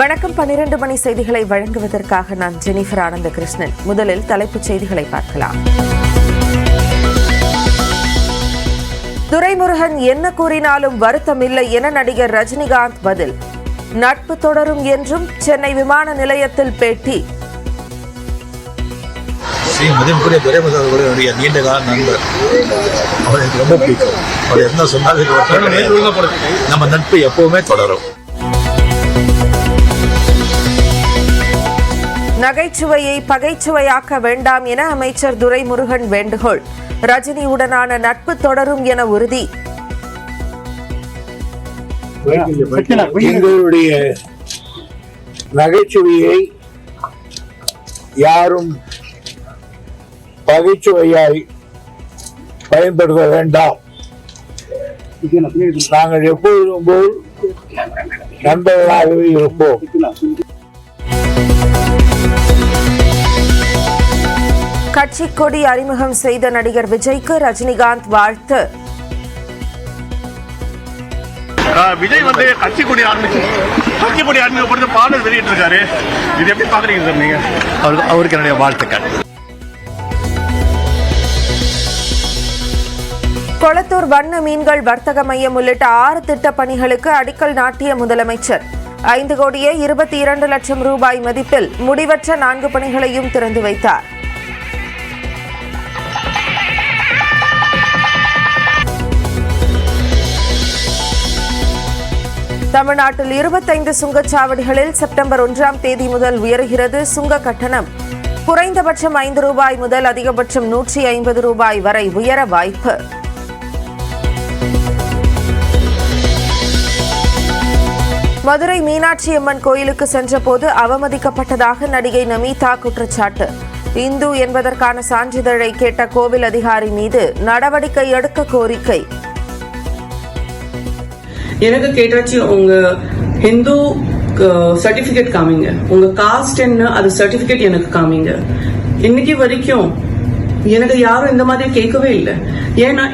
வணக்கம். 12 மணி செய்திகளை வழங்குவதற்காக நான் ஜெனிஃபர் ஆனந்தகிருஷ்ணன். முதலில் தலைப்புச் செய்திகளை பார்க்கலாம். துரைமுருகன் என்ன கூறினாலும் வருத்தமில்லை என நடிகர் ரஜினிகாந்த் பதில். நட்பு தொடரும் என்றும் சென்னை விமான நிலையத்தில் பேட்டி. மதிப்புக்குரிய துரைமுருகன் நீண்ட கால நண்பர், அவர் எனக்கு ரொம்ப பிடிக்கும். அவர் என்ன சொன்னாலும் நம்ம நட்பு எப்பவுமே தொடரும். நகைச்சுவையை பகைச்சுவையாக்க வேண்டாம் என அமைச்சர் துரைமுருகன் வேண்டுகோள். ரஜினியுடனான நட்பு தொடரும் என உறுதி. எங்களுடைய நகைச்சுவையை யாரும் பகைச்சுவையாய் பயன்படுத்த வேண்டாம். நாங்கள் எப்பொழுதும் போல் நண்பர்களாகவே இருப்போம். கட்சி கொடி அறிமுகம் செய்த நடிகர் விஜய்க்கு ரஜினிகாந்த் வாழ்த்து. விஜய் வந்து கட்சி கொடி அறிமுகப்படுத்த பாடல் வெளியிட்டிருக்காரு. இது எப்படி பாக்குறீங்க சார் நீங்க? அவருக்கு என்னுடைய வாழ்த்துக்கள். கொளத்தூர் வண்ண மீன்கள் வர்த்தக மையம் உள்ளிட்ட 6 திட்டப் பணிகளுக்கு அடிக்கல் நாட்டிய முதலமைச்சர். 5,22,00,000 ரூபாய் மதிப்பில் முடிவற்ற 4 பணிகளையும் திறந்து வைத்தார். தமிழ்நாட்டில் 25 சுங்கச்சாவடிகளில் செப்டம்பர் 1ஆம் தேதி முதல் உயர்கிறது சுங்க கட்டணம். குறைந்தபட்சம் 5 ரூபாய் முதல் அதிகபட்சம் 150 ரூபாய் வரை உயர வாய்ப்பு. மதுரை மீனாட்சி அம்மன் கோயிலுக்கு சென்றபோது அவமதிக்கப்பட்டதாக நடிகை நமீதா குற்றச்சாட்டு. இந்து என்பதற்கான சான்றிதழை கேட்ட கோவில் அதிகாரி மீது நடவடிக்கை எடுக்க கோரிக்கை. எனக்கு கேட்டாச்சு, உங்க ஹிந்து சர்டிபிகேட் காமிங்க, உங்க காஸ்ட் என்ன அது சர்டிபிகேட் எனக்கு காமிங்க. இன்னைக்கு வரைக்கும் எனக்கு யாரும் இந்த மாதிரி கேட்கவே இல்லை. ஏன்னா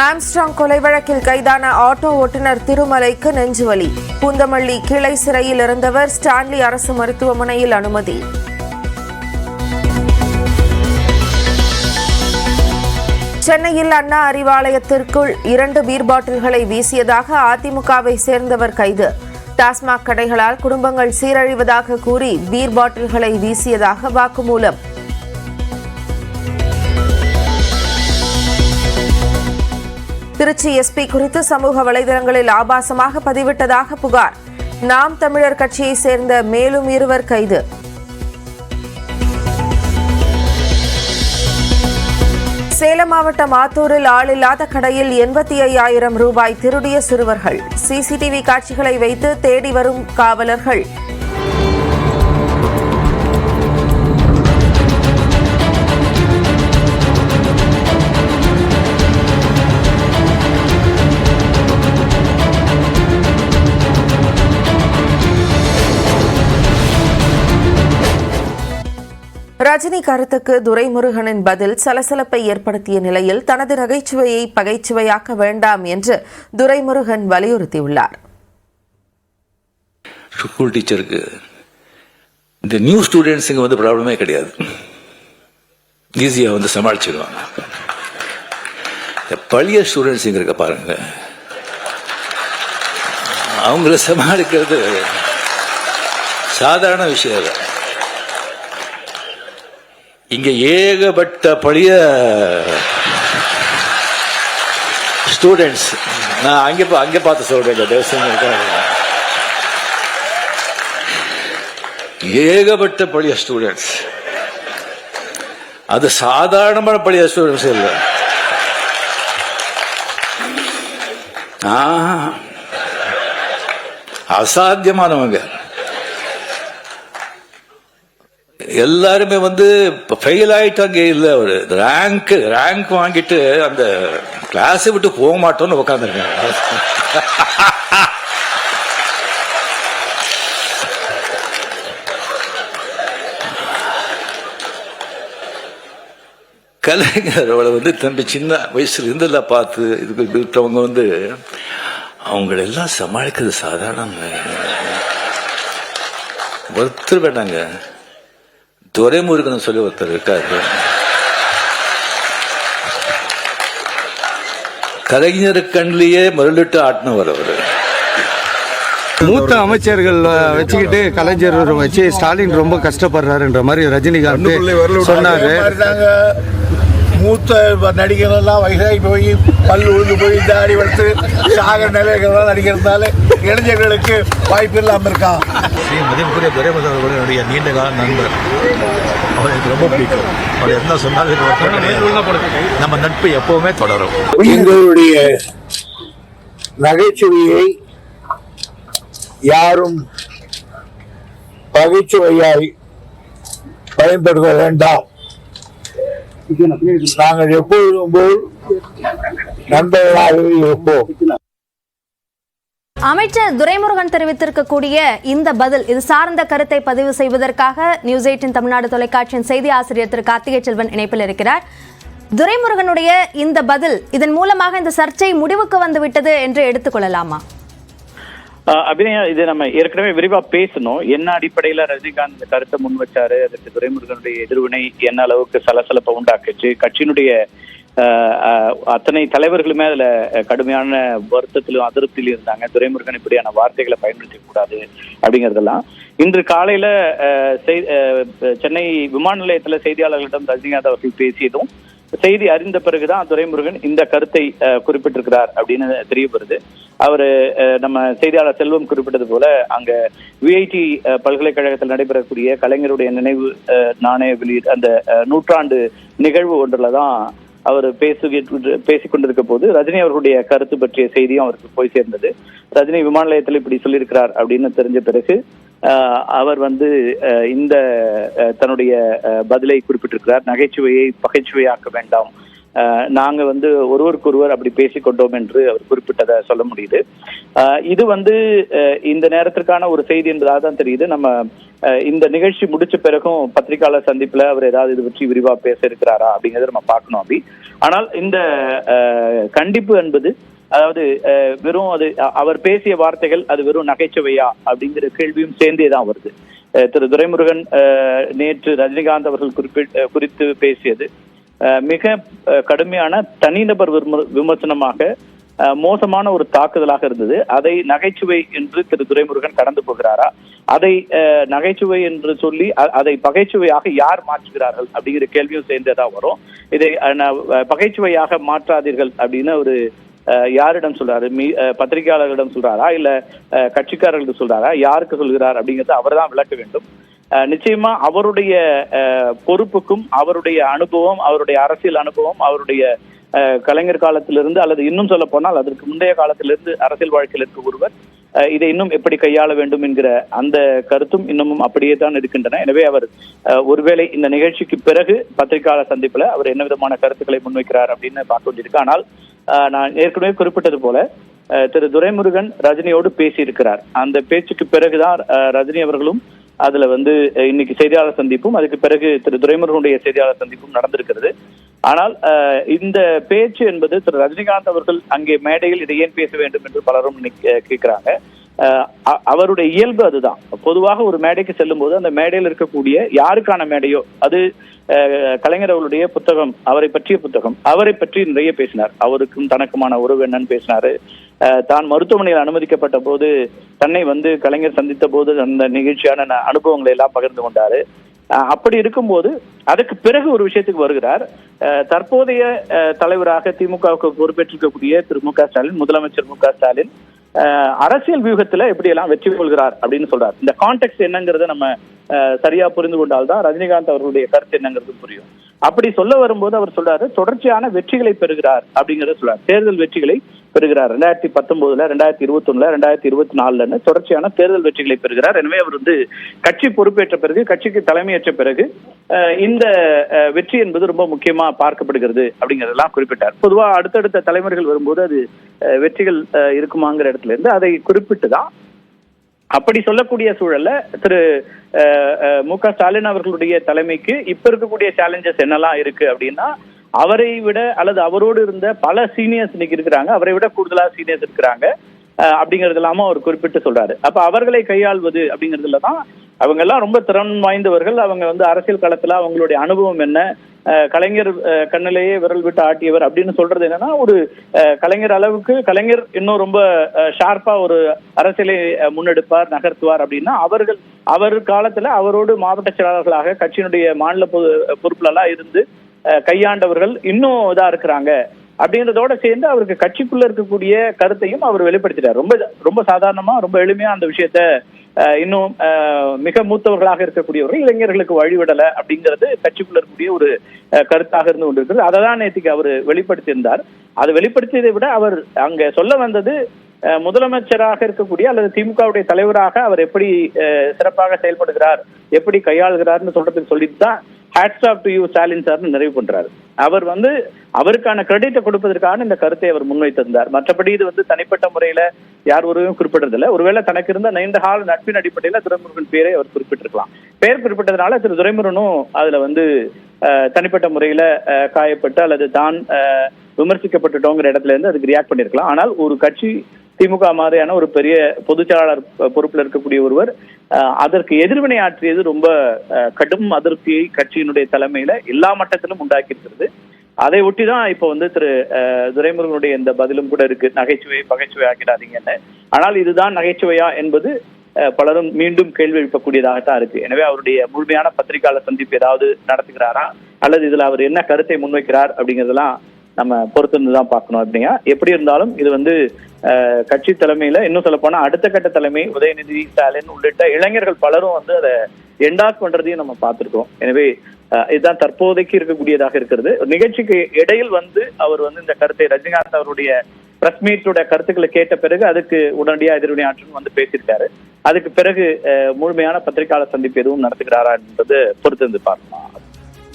ஆம்ஸ்ட்ராங் கொலை வழக்கில் கைதான ஆட்டோ ஓட்டுநர் திருமலைக்கு நெஞ்சுவலி. பூந்தமல்லி கிளை சிறையில் இருந்தவர் ஸ்டான்லி அரசு மருத்துவமனையில் அனுமதி. சென்னையில் அண்ணா அறிவாலயத்திற்குள் 2 பீர் பாட்டில்களை வீசியதாக அதிமுகவை சேர்ந்தவர் கைது. டாஸ்மாக் கடைகளால் குடும்பங்கள் சீரழிவதாக கூறி பீர் பாட்டில்களை வீசியதாக வாக்குமூலம். திருச்சி எஸ்பி குறித்து சமூக வலைதளங்களில் ஆபாசமாக பதிவிட்டதாக புகார். நாம் தமிழர் கட்சியை சேர்ந்த மேலும் 2 கைது. சேலம் மாவட்டம் ஆத்தூரில் ஆளில்லாத கடையில் 85,000 ரூபாய் திருடிய சிறுவர்கள். சிசிடிவி காட்சிகளை வைத்து தேடி வரும் காவலர்கள். ரஜினி கருத்துக்கு துரைமுருகனின் பதில் சலசலப்பை ஏற்படுத்திய நிலையில் தனது நகைச்சுவையை பகைச்சுவையாக்க வேண்டாம் என்று துரைமுருகன் வலியுறுத்தியுள்ளார். ஸ்கூல் டீச்சருக்கு இந்த நியூ ஸ்டூடெண்ட்ஸுங்க வந்து ப்ராப்ளமே கிடையாது, ஈஸியா வந்து சமாளிச்சிடுவாங்க. பழைய ஸ்டூடெண்ட்ஸுங்க இருக்க பாருங்க, அவங்கள சமாளிக்கிறது சாதாரண விஷயம் இல்லை. இங்க ஏகப்பட்ட பழைய ஸ்டூடெண்ட்ஸ், நான் அங்க பார்த்து சொல்றேன், ஏகப்பட்ட பழைய ஸ்டூடெண்ட்ஸ். அது சாதாரணமான பழைய ஸ்டூடெண்ட்ஸ் இல்லை, அசாத்தியமானவங்க. எல்லாருமே வந்து ஃபெயில் ஆயிட்டாங்க. இல்ல ஒரு ரேங்க் வாங்கிட்டு அந்த கிளாஸை விட்டு போக மாட்டோம்னு உட்காந்துருக்காங்க. கலைஞர் அவளை வந்து தம்பி சின்ன வயசுல இருந்தெல்லாம் பார்த்து இதுக்கு இருக்கிறவங்க வந்து அவங்களெல்லாம் சமாளிக்கிறது சாதாரண ஒருத்தர் வேண்டாங்க. துரைமுருகன் சொல்லி ஒருத்தர் இருக்காரு, கலைஞர் கண்ணிலேயே மருளிட்டு ஆட்டினவர் அவரு. மூத்த அமைச்சர்கள் வச்சுக்கிட்டு கலைஞர் வச்சு ஸ்டாலின் ரொம்ப கஷ்டப்படுறாருன்ற மாதிரி ரஜினிகாந்த் சொன்னாரு. மூத்த நடிகர்கள் எல்லாம் வயசாகி போய் பல் உழுந்து போய் தாடி வளர்த்து சாக நிலைகள்லாம் நடிக்கிறதுனால இளைஞர்களுக்கு வாய்ப்பு இல்லாமல் இருக்கான். மதிப்புக்குரிய துரைமுருகன் அவர்கள் என்னுடைய நீண்ட கால நண்பர். அவர் எனக்கு ரொம்ப பிடிக்கும். அவர் என்ன சொன்னாலும் நம்ம நட்பு எப்பவுமே தொடரும். எங்களுடைய நகைச்சுவையை யாரும் பகைச்சுவையாய் பயன்படுத்த வேண்டாம். நாங்கள் எப்பொழுதும் போல் நண்பர்களாகவே இருப்போம். அமைச்சர் துரைமுருகன் தெரிவித்திருக்கக்கூடிய இந்த பதில், இது சார்ந்த கருத்தை பதிவு செய்வதற்காக நியூஸ் 18 தமிழ்நாடு தொலைக்காட்சியின் செய்தி ஆசிரியர் திரு கார்த்திகை செல்வன் இணைப்பில் இருக்கிறார். துரைமுருகனுடைய இந்த பதில், இதன் மூலமாக இந்த சர்ச்சை முடிவுக்கு வந்து விட்டது என்று எடுத்துக்கொள்ளலாமா? அபிநயா, இது நம்ம ஏற்கனவே விரிவா பேசணும். என்ன அடிப்படையில ரஜினிகாந்த் இந்த கருத்தை முன் வச்சாரு, அதற்கு துரைமுருகனுடைய எதிர்வினை என்ன அளவுக்கு சலசலப்பை உண்டாக்குச்சு, கட்சியினுடைய அத்தனை தலைவர்களுமே அதுல கடுமையான வருத்தத்திலும் அதிருப்தியிலும் இருந்தாங்க. துரைமுருகன் இப்படியான வார்த்தைகளை பயன்படுத்த கூடாது அப்படிங்கறதெல்லாம் இன்று காலையில சென்னை விமான நிலையத்துல செய்தியாளர்களிடம் ரஜினிகாந்த் அவர்கள் பேசியதும் செய்தி அறிந்த பிறகுதான் துரைமுருகன் இந்த கருத்தை குறிப்பிட்டிருக்கிறார் அப்படின்னு தெரிய வருது. அவரு நம்ம செய்தியாளர் செல்வம் குறிப்பிட்டது போல அங்க விஐடி பல்கலைக்கழகத்தில் நடைபெறக்கூடிய கலைஞருடைய நினைவு நாணய வெளியீடு அந்த நூற்றாண்டு நிகழ்வு ஒன்றுலதான் அவர் பேசிக் கொண்டிருக்க போது ரஜினி அவர்களுடைய கருத்து பற்றிய செய்தியும் அவருக்கு போய் சேர்ந்தது. ரஜினி விமான நிலையத்தில் இப்படி சொல்லியிருக்கிறார் அப்படின்னு தெரிஞ்ச பிறகு அவர் வந்து இந்த தன்னுடைய பதிலை குறிப்பிட்டிருக்கிறார். நகைச்சுவையை பகைச்சுவையாக்க வேண்டாம், நாங்க வந்து ஒருவருக்கொருவர் அப்படி பேசிக்கொண்டோம் என்று அவர் குறிப்பிட்டதை சொல்ல முடியுது. இது வந்து இந்த நேரத்திற்கான ஒரு செய்தி என்பதாக தான் தெரியுது. நம்ம இந்த நிகழ்ச்சி முடிச்ச பிறகும் பத்திரிகையாளர் சந்திப்புல அவர் ஏதாவது இது பற்றி விரிவா பேச இருக்கிறாரா அப்படிங்கறத நம்ம பார்க்கணும். அப்படி ஆனால் இந்த கண்டிப்பு என்பது, அதாவது வெறும் அது அவர் பேசிய வார்த்தைகள் அது வெறும் நகைச்சுவையா அப்படிங்கிற கேள்வியும் சேர்ந்தேதான் வருது. திரு துரைமுருகன் நேற்று ரஜினிகாந்த் அவர்கள் குறித்து பேசியது மிக கடுமையான தனிநபர் விமர்சனமாக மோசமான ஒரு தாக்குதலாக இருந்தது. அதை நகைச்சுவை என்று திரு துரைமுருகன் கடந்து போகிறாரா, அதை நகைச்சுவை என்று சொல்லி அதை பகைச்சுவையாக யார் மாற்றுகிறார்கள் அப்படிங்கிற கேள்வியும் சேர்ந்ததா வரும். இதை பகைச்சுவையாக மாற்றாதீர்கள் அப்படின்னு ஒரு யாரிடம் சொல்றாரு, பத்திரிகையாளர்களிடம் சொல்றாரா இல்ல கட்சிக்காரர்களுக்கு சொல்றாரா, யாருக்கு சொல்கிறார் அப்படிங்கிறது அவர் தான் விளக்க வேண்டும். நிச்சயமா அவருடைய பொறுப்புக்கும் அவருடைய அனுபவம், அவருடைய அரசியல் அனுபவம், அவருடைய கலைஞர் காலத்திலிருந்து அல்லது இன்னும் சொல்ல போனால் அதற்கு முந்தைய காலத்திலிருந்து அரசியல் வாழ்க்கையில் இருக்க ஒருவர் இதை இன்னும் எப்படி கையாள வேண்டும் என்கிற அந்த கருத்தும் இன்னமும் அப்படியே தான் இருக்கின்றன. எனவே அவர் ஒருவேளை இந்த நிகழ்ச்சிக்கு பிறகு பத்திரிகையாளர் சந்திப்புல அவர் என்ன விதமான கருத்துக்களை முன்வைக்கிறார் அப்படின்னு பார்க்க வேண்டியிருக்கு. ஆனால் நான் ஏற்கனவே குறிப்பிட்டது போல திரு துரைமுருகன் ரஜினியோடு பேசி இருக்கிறார். அந்த பேச்சுக்கு பிறகுதான் ரஜினி அவர்களும் அதுல வந்து இன்னைக்கு செய்தியாளர் சந்திப்பும் அதுக்கு பிறகு திரு துரைமுருகனுடைய செய்தியாளர் சந்திப்பும் நடந்திருக்கிறது. ஆனால் இந்த பேச்சு என்பது திரு ரஜினிகாந்த் அவர்கள் அங்கே மேடையில் இதை ஏன் பேச வேண்டும் என்று பலரும் கேட்கிறாங்க. அவருடைய இயல்பு அதுதான். பொதுவாக ஒரு மேடைக்கு செல்லும் போது அந்த மேடையில் இருக்கக்கூடிய யாருக்கான மேடையோ அது கலைஞர் அவர்களுடைய புத்தகம், அவரை பற்றிய புத்தகம், அவரை பற்றி நிறைய பேசினார். அவருக்கும் தனக்குமான உறவு என்னன்னு பேசினாரு. தான் மருத்துவமனையில் அனுமதிக்கப்பட்ட போது தன்னை வந்து கலைஞர் சந்தித்த போது அந்த நிகழ்ச்சியான அனுபவங்களை எல்லாம் பகிர்ந்து கொண்டாரு. அப்படி இருக்கும்போது அதுக்கு பிறகு ஒரு விஷயத்துக்கு வருகிறார். தற்போதைய தலைவராக திமுகவுக்கு பொறுப்பேற்றிருக்கக்கூடிய திரு மு க ஸ்டாலின், முதலமைச்சர் மு க ஸ்டாலின் அரசியல் வியூகத்துல எப்படி எல்லாம் வெற்றி கொள்கிறார் அப்படின்னு சொல்றார். இந்த கான்டெக்ட் என்னங்கிறத நம்ம சரியா புரிந்து கொண்டால்தான் ரஜினிகாந்த் அவர்களுடைய கருத்து என்னங்கிறது புரியும். அப்படி சொல்ல வரும்போது அவர் சொல்றாரு தொடர்ச்சியான வெற்றிகளை பெறுகிறார் அப்படிங்கறத சொல்றாரு. தேர்தல் வெற்றிகளை பெறுகிறார். 2019, 2021, 2024 தொடர்ச்சியான தேர்தல் வெற்றிகளை பெறுகிறார். எனவே அவர் வந்து கட்சி பொறுப்பேற்ற பிறகு, கட்சிக்கு தலைமையேற்ற பிறகு இந்த வெற்றி என்பது ரொம்ப முக்கியமா பார்க்கப்படுகிறது அப்படிங்கறதெல்லாம் குறிப்பிட்டார். பொதுவா அடுத்தடுத்த தலைவர்கள் வரும்போது அது வெற்றிகள் இருக்குமாங்கிற இடத்துல இருந்து அதை குறிப்பிட்டுதான் அப்படி சொல்லக்கூடிய சூழல்ல திரு மு க ஸ்டாலின் அவர்களுடைய தலைமைக்கு இப்ப இருக்கக்கூடிய சேலஞ்சஸ் என்னெல்லாம் இருக்கு அப்படின்னா, அவரை விட அல்லது அவரோடு இருந்த பல சீனியர்ஸ் இன்னைக்கு இருக்கிறாங்க, அவரை விட கூடுதலா சீனியர்ஸ் இருக்கிறாங்க அப்படிங்கிறது இல்லாம அவர் குறிப்பிட்டு சொல்றாரு. அப்ப அவர்களை கையாள்வது அப்படிங்கிறதுல தான் அவங்க எல்லாம் ரொம்ப திறன் வாய்ந்தவர்கள். அவங்க வந்து அரசியல் களத்துல அவங்களுடைய அனுபவம் என்ன, கலைஞர் கண்ணிலேயே விரல் விட்டு ஆட்டியவர் அப்படின்னு சொல்றது என்னன்னா, ஒரு கலைஞர் அளவுக்கு கலைஞர் இன்னும் ரொம்ப ஷார்ப்பா ஒரு அரசியலை முன்னெடுப்பார், நகர்த்துவார் அப்படின்னா அவர் காலத்துல அவரோடு மாவட்ட செயலாளர்களாக கட்சியினுடைய மாநில பொறுப்புல எல்லாம் இருந்து கையாண்டவர்கள் இன்னும் இதா இருக்கிறாங்க அப்படின்றதோட சேர்ந்து அவருக்கு கட்சிக்குள்ள இருக்கக்கூடிய கருத்தையும் அவர் வெளிப்படுத்திட்டார். ரொம்ப ரொம்ப சாதாரணமா ரொம்ப எளிமையா அந்த விஷயத்த இன்னும் மிக மூத்தவர்களாக இருக்கக்கூடியவர்கள் இளைஞர்களுக்கு வழிவிடல அப்படிங்கிறது கட்சிக்குள்ள இருக்கக்கூடிய ஒரு கருத்தாக இருந்து கொண்டிருக்கிறது. அதை தான் நேற்றுக்கு அவர் வெளிப்படுத்தியிருந்தார். அதை வெளிப்படுத்தியதை விட அவர் அங்க சொல்ல வந்தது முதலமைச்சராக இருக்கக்கூடிய அல்லது திமுகவுடைய தலைவராக அவர் எப்படி சிறப்பாக செயல்படுகிறார், எப்படி கையாளுகிறார்னு சொல்றதுக்கு சொல்லிட்டு தான் hats off to you Stalin சார்னு நிறைவு பண்றாரு. அவர் வந்து அவருக்கான கிரெடிட்டை கொடுப்பதற்கான இந்த கருத்தை அவர் முன்வைத்திருந்தார். மற்றபடி இது வந்து தனிப்பட்ட முறையில யார் ஒருவரும் குறிப்பிட்டதில்லை. ஒருவேளை தனக்கு இருந்த நீண்ட கால நட்பின் அடிப்படையில துரைமுருகன் பேரை அவர் குறிப்பிட்டிருக்கலாம். பெயர் குறிப்பிட்டதுனால திரு துரைமுருகனும் அதுல வந்து தனிப்பட்ட முறையில காயப்பட்டு அல்லது தான் விமர்சிக்கப்பட்டுட்டோங்கிற இடத்துல இருந்து அதுக்கு ரியாக்ட் பண்ணிருக்கலாம். ஆனால் ஒரு கட்சி திமுக மாதிரியான ஒரு பெரிய பொதுச்செயலாளர் பொறுப்புல இருக்கக்கூடிய ஒருவர் அதற்கு எதிர்வினை ஆற்றியது ரொம்ப கடும் அதிருப்தியை கட்சியினுடைய தலைமையில எல்லா மட்டத்திலும் உண்டாக்கி இருக்கிறது. அதை ஒட்டிதான் இப்போ வந்து திரு துரைமுருகனுடைய இந்த பதிலும் கூட இருக்கு, நகைச்சுவை பகைச்சுவை ஆக்கிடாதீங்கன்னு. ஆனால் இதுதான் நகைச்சுவையா என்பது பலரும் மீண்டும் கேள்வி எழுப்பக்கூடியதாகத்தான் இருக்கு. எனவே அவருடைய முழுமையான பத்திரிகையாளர் சந்திப்பு ஏதாவது நடத்துகிறாரா அல்லது இதுல அவர் என்ன கருத்தை முன்வைக்கிறார் அப்படிங்கிறதெல்லாம் நம்ம பொறுத்திருந்துதான் பார்க்கணும். அப்படிங்க எப்படி இருந்தாலும் இது வந்து கட்சி தலைமையில இன்னும் சொல்ல போனா அடுத்த கட்ட தலைமை உதயநிதி ஸ்டாலின் உள்ளிட்ட இளைஞர்கள் பலரும் வந்து அதை என்டாஸ் பண்றதையும் நம்ம பார்த்திருக்கோம். எனவே இதுதான் தற்போதைக்கு இருக்கக்கூடியதாக இருக்கிறது. நிகழ்ச்சிக்கு இடையில் வந்து அவர் வந்து இந்த கருத்தை ரஜினிகாந்த் அவருடைய பிரஸ் மீட்டோட கருத்துக்களை கேட்ட பிறகு அதுக்கு உடனடியாக எதிர்வினை ஆற்றணும் வந்து பேசியிருக்காரு. அதுக்கு பிறகு முழுமையான பத்திரிகையாளர் சந்திப்பு எதுவும் நடத்துகிறாரா என்பது பொறுத்திருந்து பார்க்கலாம்.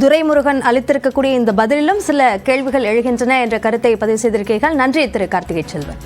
துரைமுருகன் அளித்திருக்கக்கூடிய இந்த பதிலிலும் சில கேள்விகள் எழுகின்றன என்ற கருத்தை பதிவு செய்திருக்கிறீர்கள். நன்றி திரு கார்த்திகை செல்வன்.